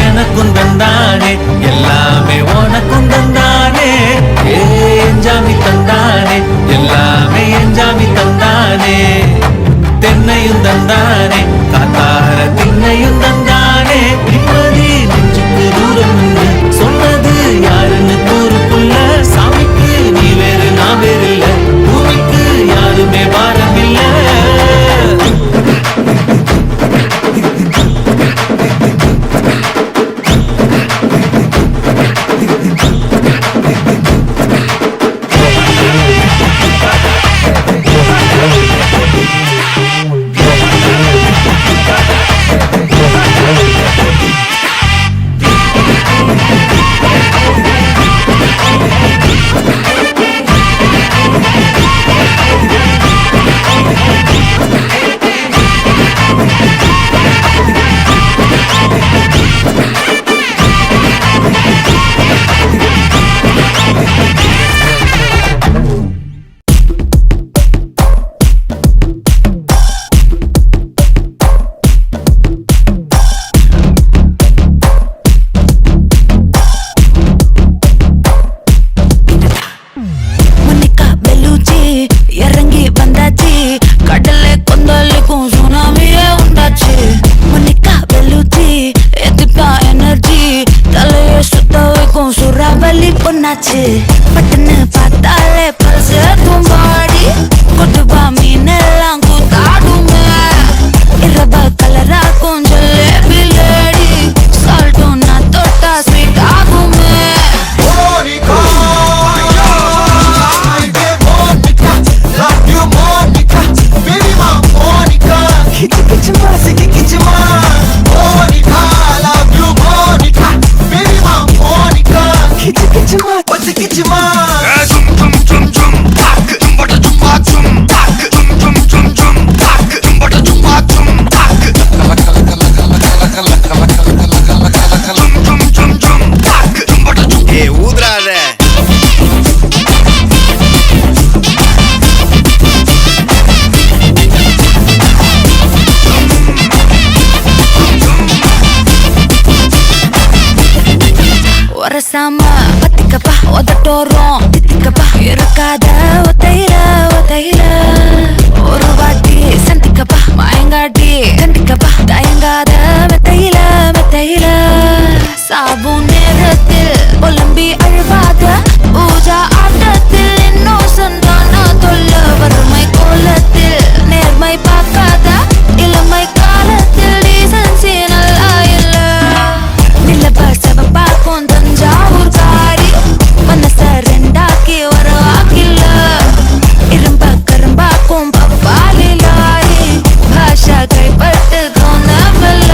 எனக்கும் தந்தானே எல்லாமே உனக்கும் தந்தானே என்ஜாமி தந்தானே எல்லாமே என்ஜாமி தந்தானே தென்னையும் தந்தானே காத்தார திண்ணையும் தந்தானே நிம்மதி நெஞ்சுக்கு தூரம் நின்று சொன்னது யாருன்னு கூறுக்குள்ள சாமிக்கு நீ வேறு நான் வேறு இல்ல பூமிக்கு யாருமே பாரம் இல்ல இறங்கி வந்தாச்சு கடலை கொந்தளிக்கும் சுனாமியே உண்டாச்சு மணிக்கா வெளுச்சி எதிர்ப்பா எனர்ஜி தலைய சுத்த வைக்கும் சுறாவளி பொண்ணாச்சு பட்டுன்னு பார்த்தாலே பல்ச தும்பாடி கொட்டுபா மீன் எல்லாம் கூத்தாடுமே இரவ கலராக்கும் ஜலேபி லேடி சால்ட்டும் நான் தொட்டா ஸ்வீட் ஆகுமே ஒரசாம பத்திக்கப்பா உதட்டோரம் தித்திக்கப்பா இருக்காத ஒத்தையில ஒத்தையில ஒரு வாட்டி சந்திக்கப்பா மயங்காட்டி கண்டிக்கப்பா தயங்காத மெத்தையில மெத்தையில சாபும் நேரத்தில் ஒலம்பி அழுவாத பூஜா ஆட்டத்தில் இன்னும் சொந்தான தொல்ல வறுமை கோலத்தில் நேர்மை பார்க்காத இளமை காலத்தில் டீசன்சி நல்லா இல்ல நிலப்ப செவப்பாக்கும் தஞ்சாவூர் காரி மனச ரெண்டாக்கி ஒரு ஆக்கில்ல இரும்ப கரும்பாக்கும் பப்பாலி லாரி பாஷா கைப்பட்டு கோணவல்ல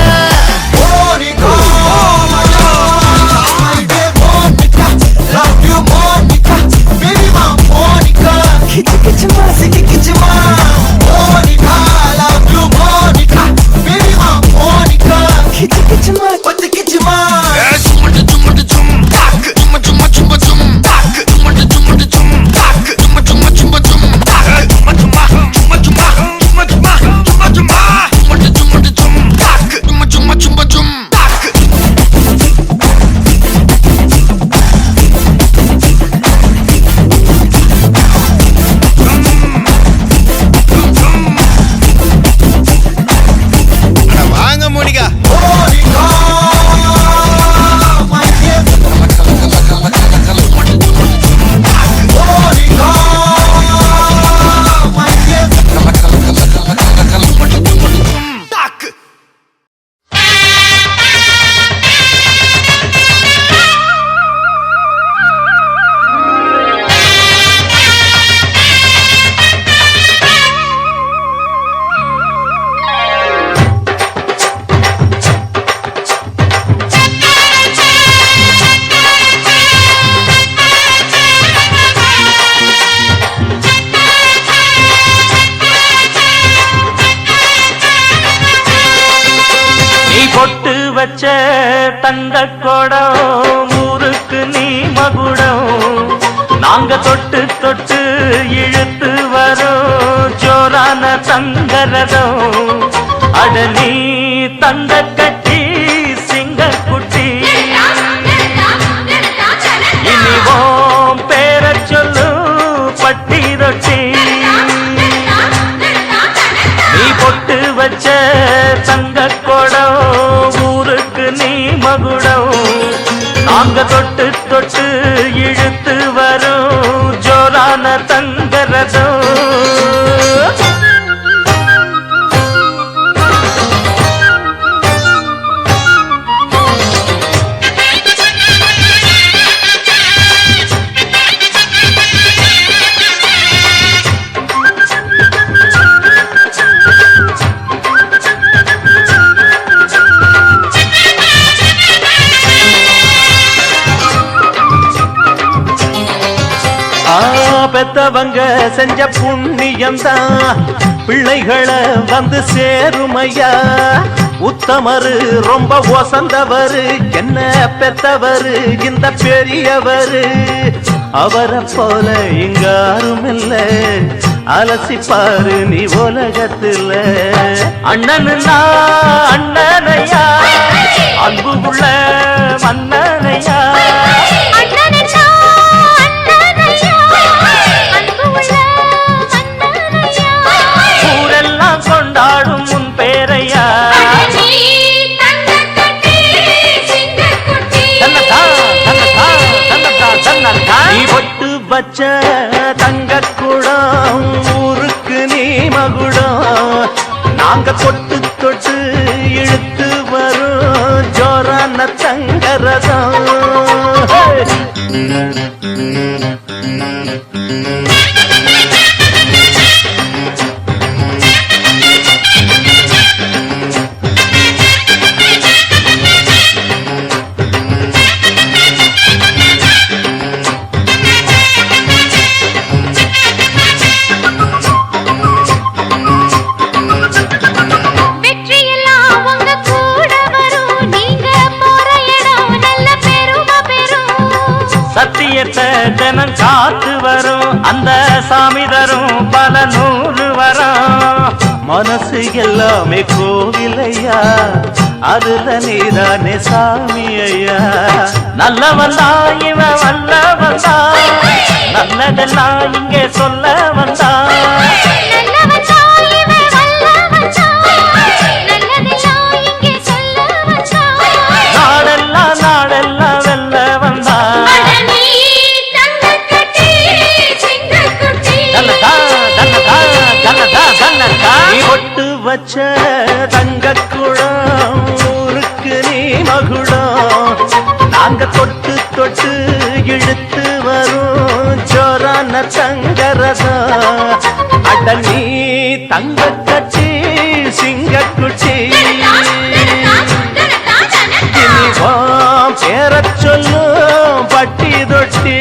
Love தங்க கொடம் ஊருக்கு நீ மகுடம் நாங்க தொட்டு தொட்டு இழுத்து வரும் ஜோரான தங்கரதம் அட நீ தங்க கட்டி சிங்க குட்டி இனிவோம் பேர சொல்லு பட்டி ரொட்டி நீ பொட்டு வச்ச தங்க கொடம் ஊருக்கு நீ மகுடம் நாங்க தொட்டு தொட்டு இழுத்து வரும் ஜோரான தங்கரதம் பெத்தவங்க செஞ்ச புண்ணியம்தான் பிள்ளைகளை வந்து சேருமையா உத்தமரு ரொம்ப ஒசந்தவரு என்ன பெத்தவரு இந்த பெரியவரு அவரை போல இங்காரும் இல்ல அலசிப்பாரு நீ உலகத்துல அண்ணனுன்னா அண்ணனையா அன்பு உள்ள மன்னனையா கொண்டாடும் உன் பேரையா நீ பொட்டு வச்ச தங்க குடம் ஊருக்கு நீ மகுடம் நாங்க தொட்டு தொட்டு இழுத்து வரும் ஜோரான தங்கரதம் தினம் காத்து வரும் அந்த சாமி தரும் பல நூறு வரும் மனசு எல்லாமே கோவிலையா அதுல நீதானே சாமி ஐயா நல்லவந்தா இவன் வல்லவந்தா நல்லதெல்லாம் இங்கே சொல்ல வந்தா நாடெல்லாம் நாடெல்லாம் வெல்ல வந்தா நீ ஒட்டு வச்ச தங்க குடம் ஊருக்கு நீ மகுடம் நாங்க தொட்டு தொட்டு இழுத்து வரும் ஜோரான தங்கரதம் அட நீ தங்க கட்டி சிங்க குட்டி இனிவாம் பேர சொல்லும் பட்டி தொட்டி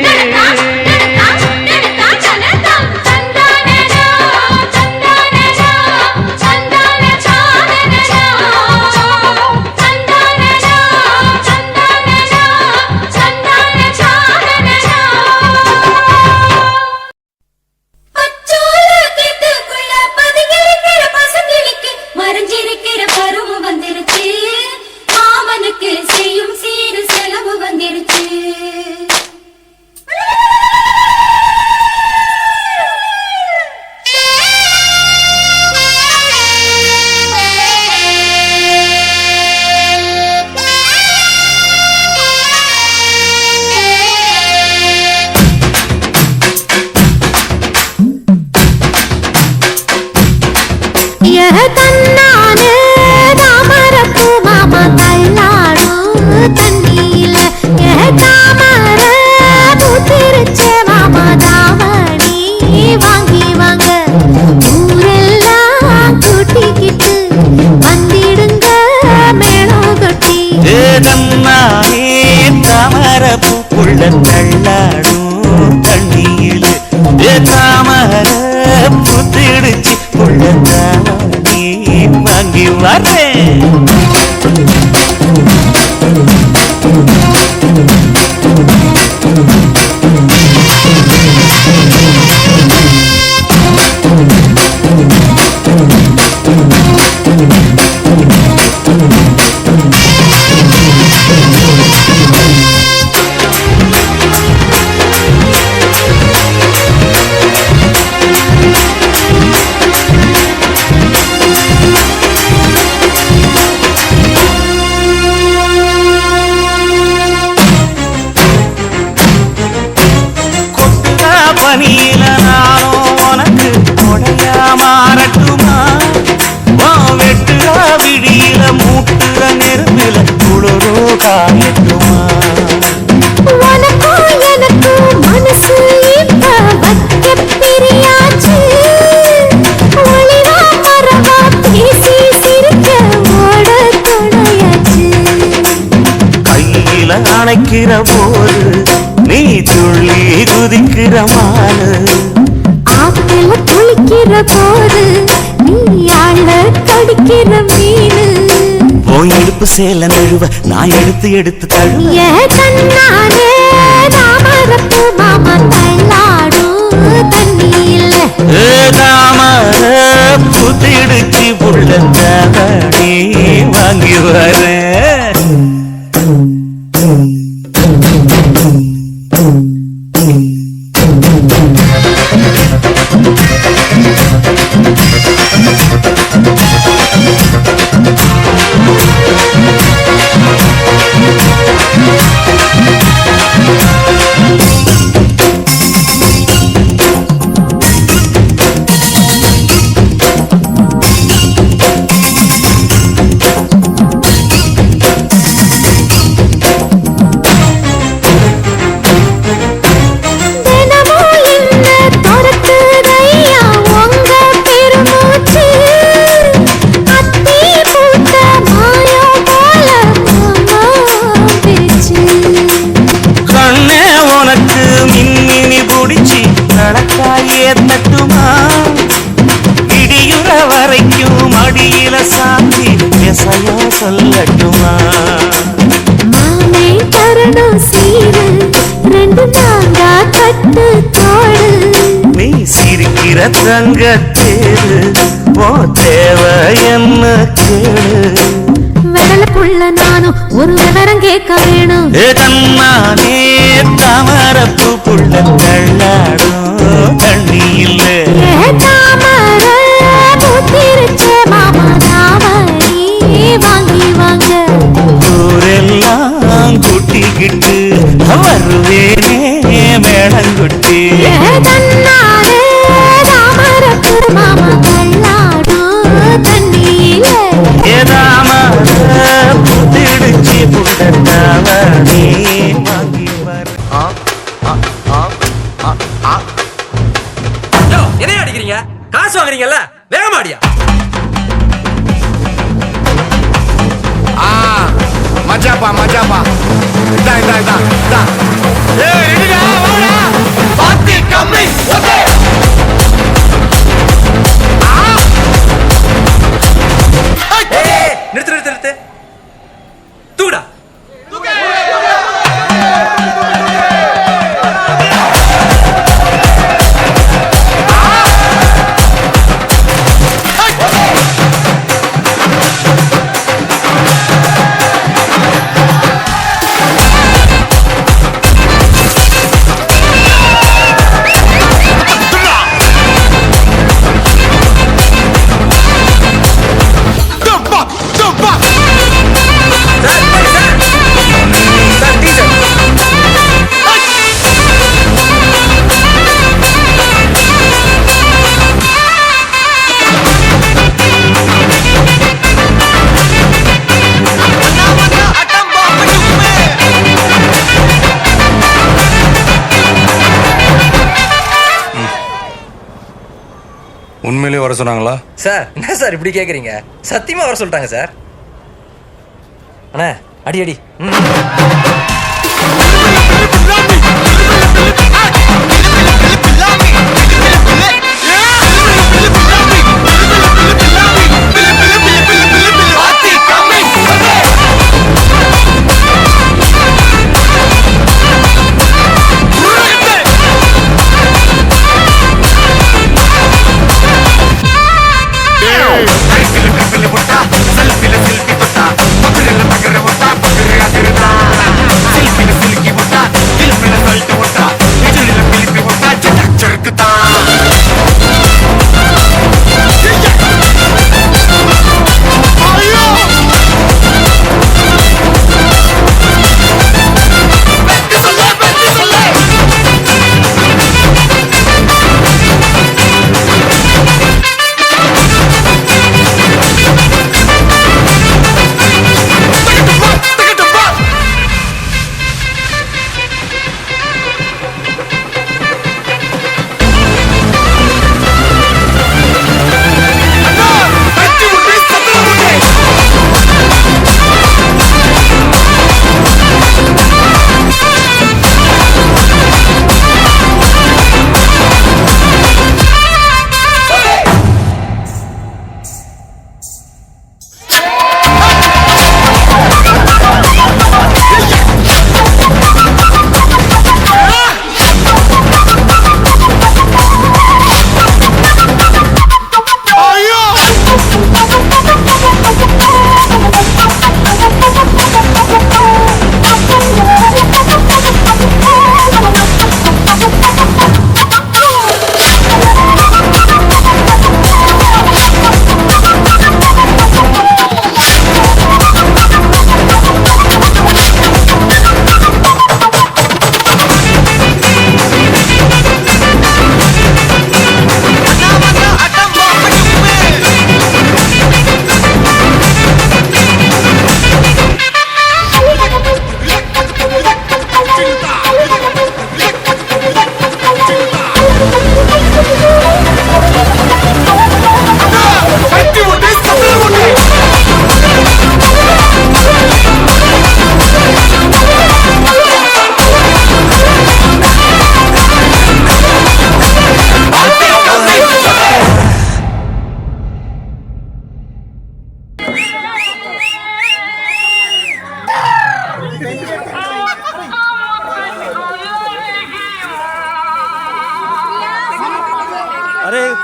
தள்ளாடும் தண்ணியில் தாமர புத்திடுச்சு நீ வாங்கி வரேன் துள்ளி குதிக்கிற மானு ஆத்துல குளிக்கிற போது நீ ஆள கடிக்கிற மீனு போய் எடுப்பு சேல நழுவ நான் எடுத்து எடுத்து தழுவ ஏ கண்ணானே தாமரப்பு மாமா தள்ளாடும் தண்ணி இல்ல தாமர புத்திடுச்சு புள்ள நீ வாங்கி வரேன் நடக்காயே தட்டுமா இடியுற வரைக்கும் மடியில சாந்தி எசையா சொல்லட்டுமா மாமே தரணும் சீரு ரெண்டு நாங்கா கட்டு தோடு நீ சிரிக்கிற தங்கத்தேரு ஓ தேவை என்ன கேளு வெடலுக்குள்ள நானும் ஒரு விவரம் கேட்க வேணும் கண்ணானே தாமரப்பு புள்ள தள்ளாடும் தண்ணி இல்ல தாமர பூத்திருச்சே மாமா தாவணி வாங்கி வாங்க ஊரெல்லாம் கூட்டிக்கிட்டு வருவேனே மேளங்குட்டி தன்னாரே தாமரப்பு மாமா தள்ளாடும் தண்ணி இல்ல புத்திடுச்சு புட்டத்தாவணி வாங்கி வர என்ன அடிக்கிறீங்க? காசு வாங்குறீங்கல்ல, வேகமாடியா? மச்சாப்பா மச்சாப்பா இதா இதா இதா இதா ஏய் ரெடிடா வாடா பாத்தி கம்மி ஓகே நிறுத்து நிறுத்து நிறுத்து தூடா உண்மையிலேயே வர சொன்னாங்களா? சார் என்ன சார் இப்படி கேக்குறீங்க? சத்தியமா வர சொல்லிட்டாங்க சார். அண்ணா அடி அடி.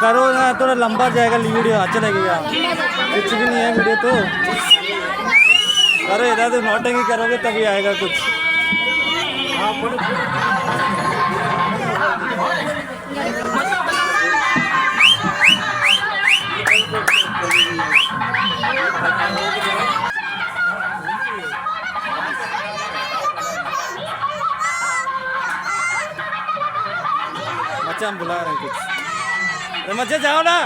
करो ना, थोड़ा लंबा जाएगा वीडियो, अच्छा लगेगा। कुछ भी नहीं है वीडियो तो करो, इधर तो नौटंकी करोगे तभी आएगा कुछ। बच्चा हम बुला रहे हैं कुछ। अरे बच्चे जाओ ना।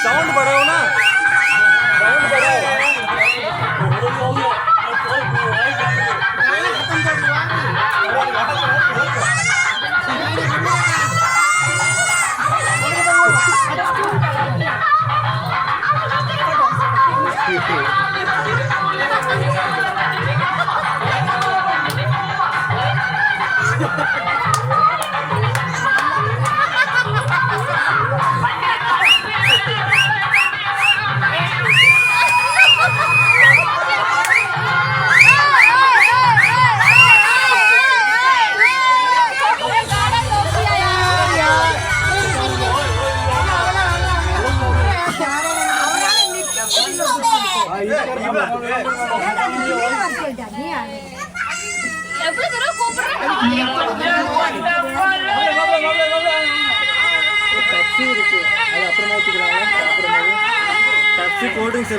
साउंड बढ़ाओ ना, साउंड बढ़ाओ। टैक्सी कोल्ड ड्रिंक्स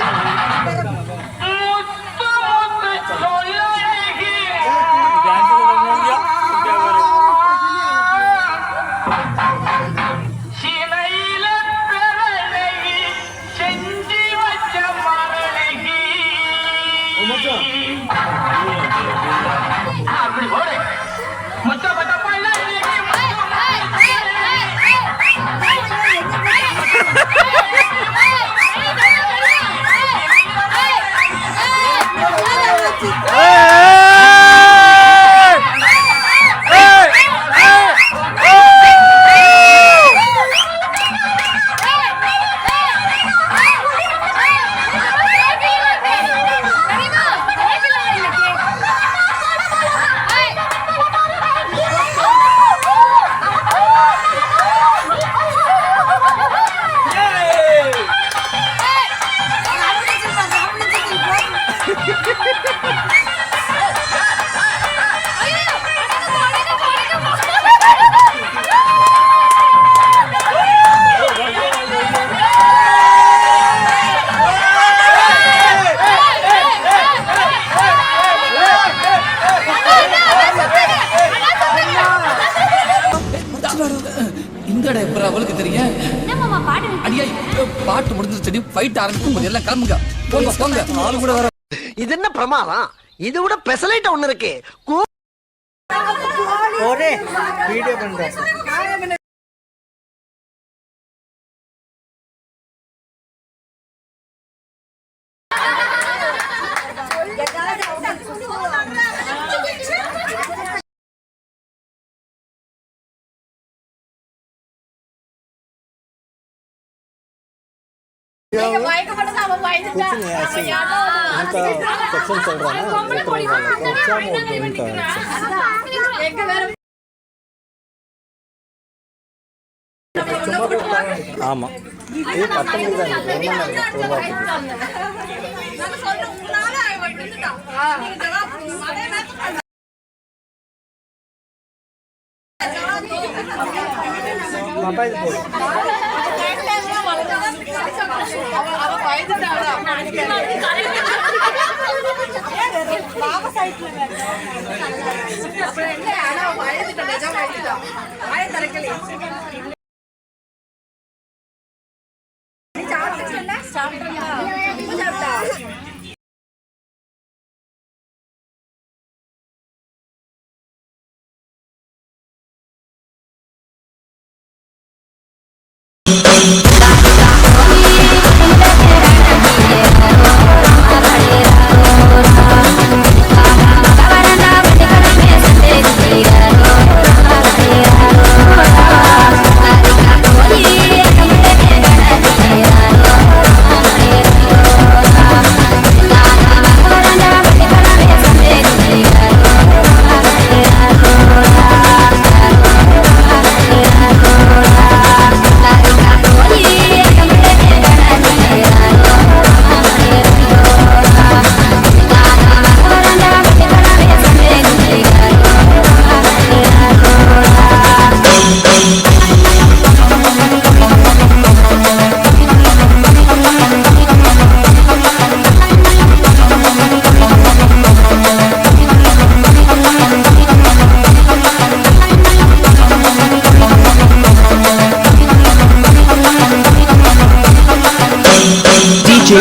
இந்த இடம் எப்ப அவளுக்கு தெரியும்? அடியா பாட்டு முடிஞ்சிருச்சு, ஃபைட் ஆரம்பிக்கும் போது எல்லாம் கிளம்புங்க, போங்க போங்க. ஆளு கூட வர. இது என்ன பிரமாதம்? இது விட பெசலைட் ஒண்ணு இருக்கு. ஒரே வீடியோ பண்றேன். कुछ नहीं ऐसे ही उनका सेक्शन चल रहा है ना, ஆமாம் இது 19 தான்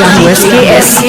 on SKS.